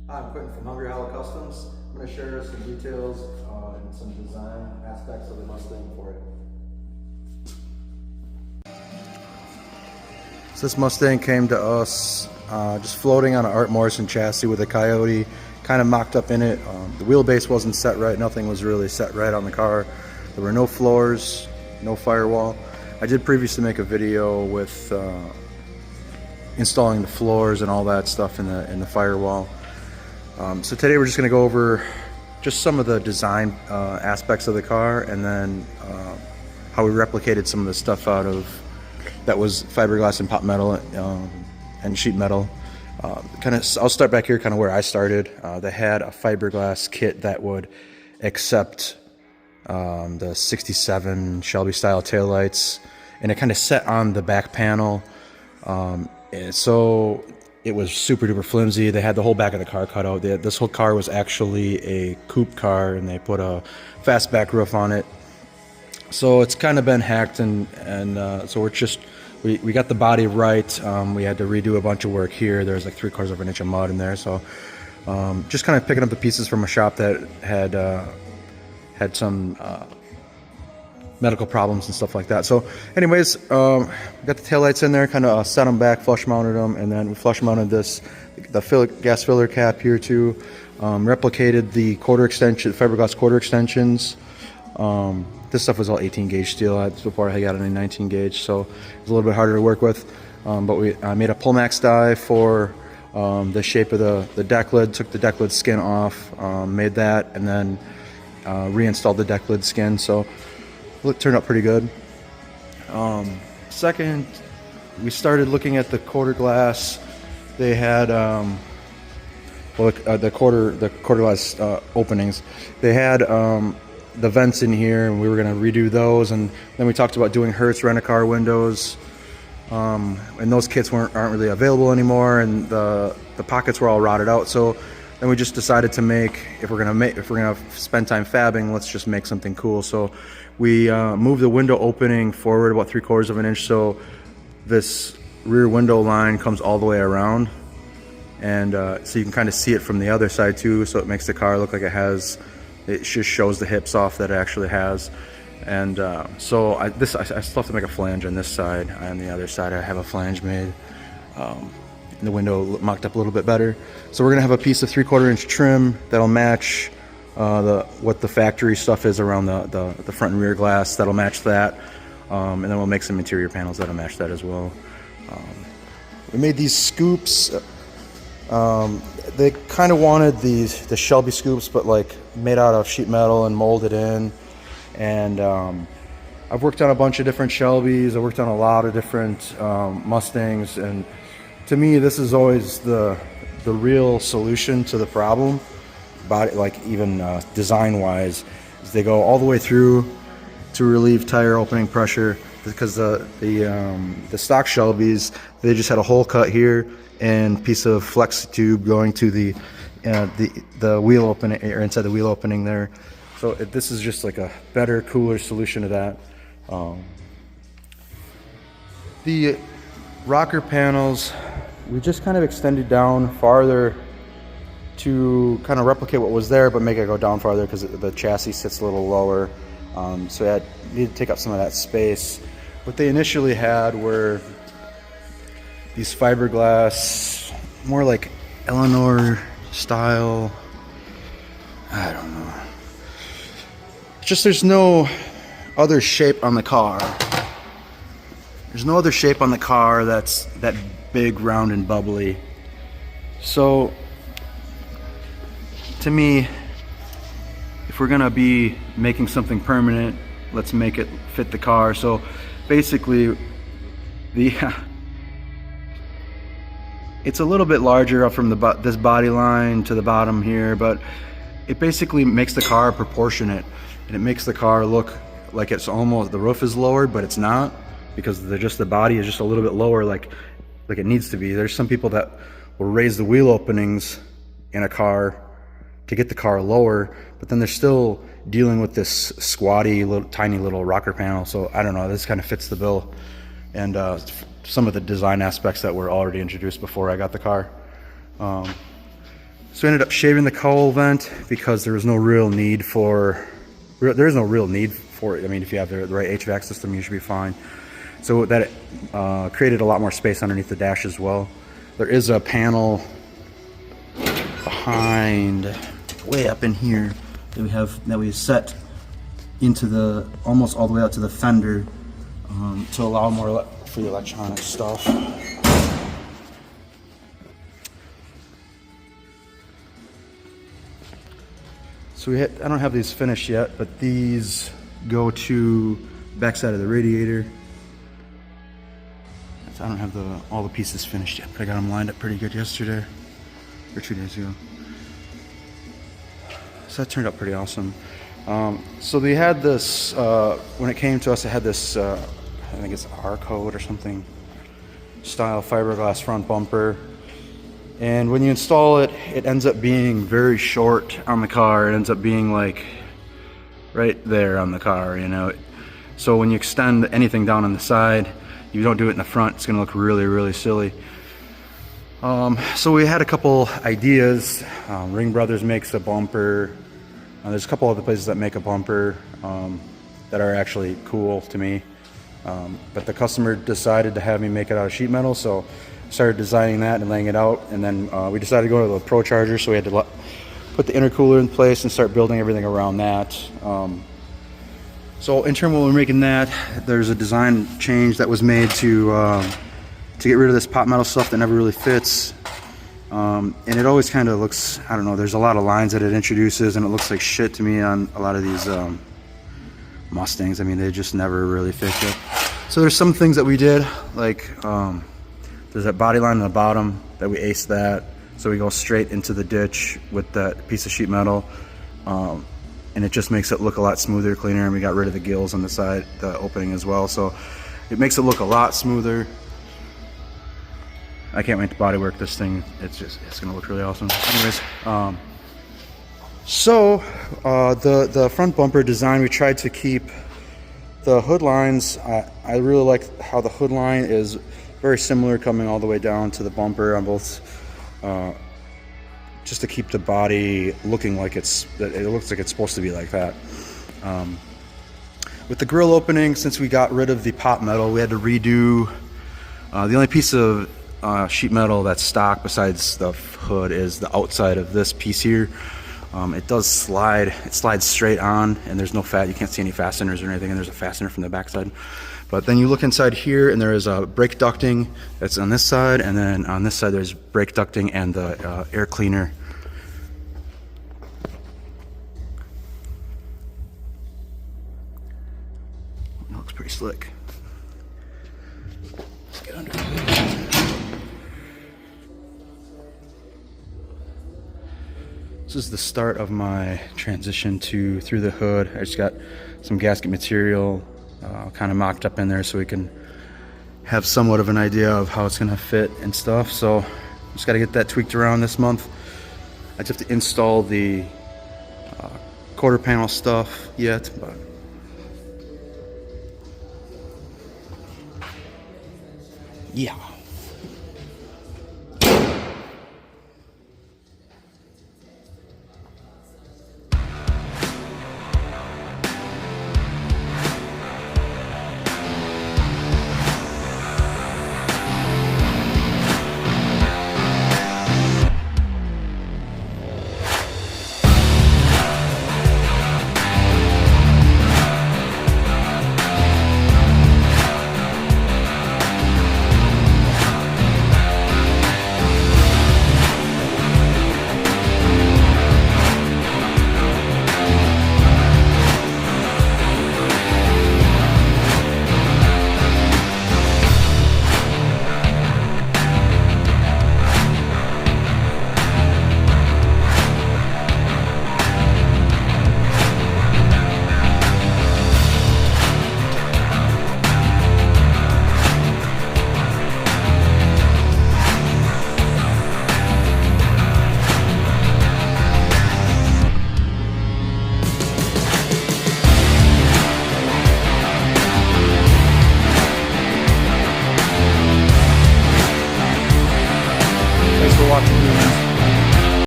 I'm Quentin from Hungry Hollow Customs. I'm going to share some details and some design aspects of the Mustang for you. So this Mustang came to us just floating on an Art Morrison chassis with a Coyote kind of mocked up in it. The wheelbase wasn't set right. Nothing was really set right on the car. There were no floors, no firewall. I did previously make a video with installing the floors and all that stuff in the firewall. So today we're just going to go over just some of the design aspects of the car, and then how we replicated some of the stuff out of that was fiberglass and pot metal and sheet metal. I'll start back here, kind of where I started. They had a fiberglass kit that would accept the 67 Shelby style taillights, and it kind of set on the back panel. And so it was super duper flimsy. They had the whole back of the car cut out. This whole car was actually a coupe car, and they put a fastback roof on it. So it's kind of been hacked, and so we got the body right. We had to redo a bunch of work here. There's like 3/4 of an inch of mud in there. So just kind of picking up the pieces from a shop that had some medical problems and stuff like that. So anyways, got the taillights in there, kind of set them back, flush mounted them, and then we flush mounted the gas filler cap here too. Replicated the quarter extension, fiberglass quarter extensions. This stuff was all 18 gauge steel before I got any 19 gauge, so it was a little bit harder to work with. But I made a Pullmax die for the shape of the deck lid, took the deck lid skin off, made that, and then reinstalled the deck lid skin. So it turned out pretty good. Second, we started looking at the quarter glass. They had the quarter glass openings. They had the vents in here, and we were going to redo those. And then we talked about doing Hertz rent-a-car windows, and those kits aren't really available anymore, and the pockets were all rotted out. So then we just decided to make, if we're gonna spend time fabbing, let's just make something cool. So we moved the window opening forward about 3/4 of an inch, so this rear window line comes all the way around, and so you can kind of see it from the other side too. So it makes the car look like it just shows the hips off that it actually has. And so I still have to make a flange on this side. On the other side I have a flange made. The window mocked up a little bit better. So we're gonna have a piece of 3/4 inch trim that'll match what the factory stuff is around the front and rear glass. That'll match that, and then we'll make some interior panels that'll match that as well. We made these scoops. They kind of wanted the Shelby scoops, but like made out of sheet metal and molded in. And I've worked on a bunch of different Shelbys. I worked on a lot of different Mustangs, and to me, this is always the real solution to the problem. Like even design-wise, is they go all the way through to relieve tire opening pressure, because the stock Shelbys, they just had a hole cut here and piece of flex tube going to the wheel opening, or inside the wheel opening there. So this is just like a better, cooler solution to that. The rocker panels, we just kind of extended down farther to kind of replicate what was there, but make it go down farther because the chassis sits a little lower. So I needed to take up some of that space. What they initially had were these fiberglass, more like Eleanor style, I don't know. Just there's no other shape on the car. There's no other shape on the car that's that big, round, and bubbly. So to me, if we're gonna be making something permanent, let's make it fit the car. So basically, it's a little bit larger up from this body line to the bottom here, but it basically makes the car proportionate, and it makes the car look like it's almost, the roof is lowered, but it's not, because the body is just a little bit lower, like it needs to be. There's some people that will raise the wheel openings in a car to get the car lower, but then they're still dealing with this squatty, tiny little rocker panel. So I don't know, this kind of fits the bill, and some of the design aspects that were already introduced before I got the car. So we ended up shaving the cowl vent because there was no real need for, there is no real need for it. I mean, if you have the right HVAC system, you should be fine. So that created a lot more space underneath the dash as well. There is a panel behind, way up in here, that we set into the, almost all the way out to the fender, to allow more for the electronic stuff. So I don't have these finished yet, but these go to the backside of the radiator. So I don't have all the pieces finished yet, but I got them lined up pretty good yesterday, or 2 days ago. So that turned out pretty awesome. So they had this, when it came to us, it had this, I think it's R-code or something, style fiberglass front bumper. And when you install it, it ends up being very short on the car. It ends up being like right there on the car, you know. So when you extend anything down on the side, you don't do it in the front, it's gonna look really, really silly. So we had a couple ideas. Ring Brothers makes a bumper. There's a couple other places that make a bumper that are actually cool to me. But the customer decided to have me make it out of sheet metal, so started designing that and laying it out, and then we decided to go to the Pro Charger, so we had to put the intercooler in place and start building everything around that. So in terms of when we're making that, there's a design change that was made to get rid of this pot metal stuff that never really fits, and it always kind of looks, I don't know, there's a lot of lines that it introduces and it looks like shit to me on a lot of these Mustangs. I mean, they just never really fit it. So there's some things that we did, like there's that body line on the bottom that we aced that, so we go straight into the ditch with that piece of sheet metal, and it just makes it look a lot smoother, cleaner, and we got rid of the gills on the side, the opening as well, so it makes it look a lot smoother. I can't wait to body work this thing. It's gonna look really awesome. Anyways, so the front bumper design, we tried to keep the hood lines. I really like how the hood line is very similar, coming all the way down to the bumper on both, just to keep the body looking like it looks like it's supposed to be like that. With the grill opening, since we got rid of the pot metal, we had to redo. The only piece of sheet metal that's stock besides the hood is the outside of this piece here. It does slide. It slides straight on, and there's no you can't see any fasteners or anything, and there's a fastener from the backside. But then you look inside here, and there is a brake ducting that's on this side, and then on this side there's brake ducting and the air cleaner. It looks pretty slick. Let's get under it. This is the start of my transition through the hood. I just got some gasket material kind of mocked up in there so we can have somewhat of an idea of how it's gonna fit and stuff. So just got to get that tweaked around this month. I just have to install the quarter panel stuff yet, but yeah.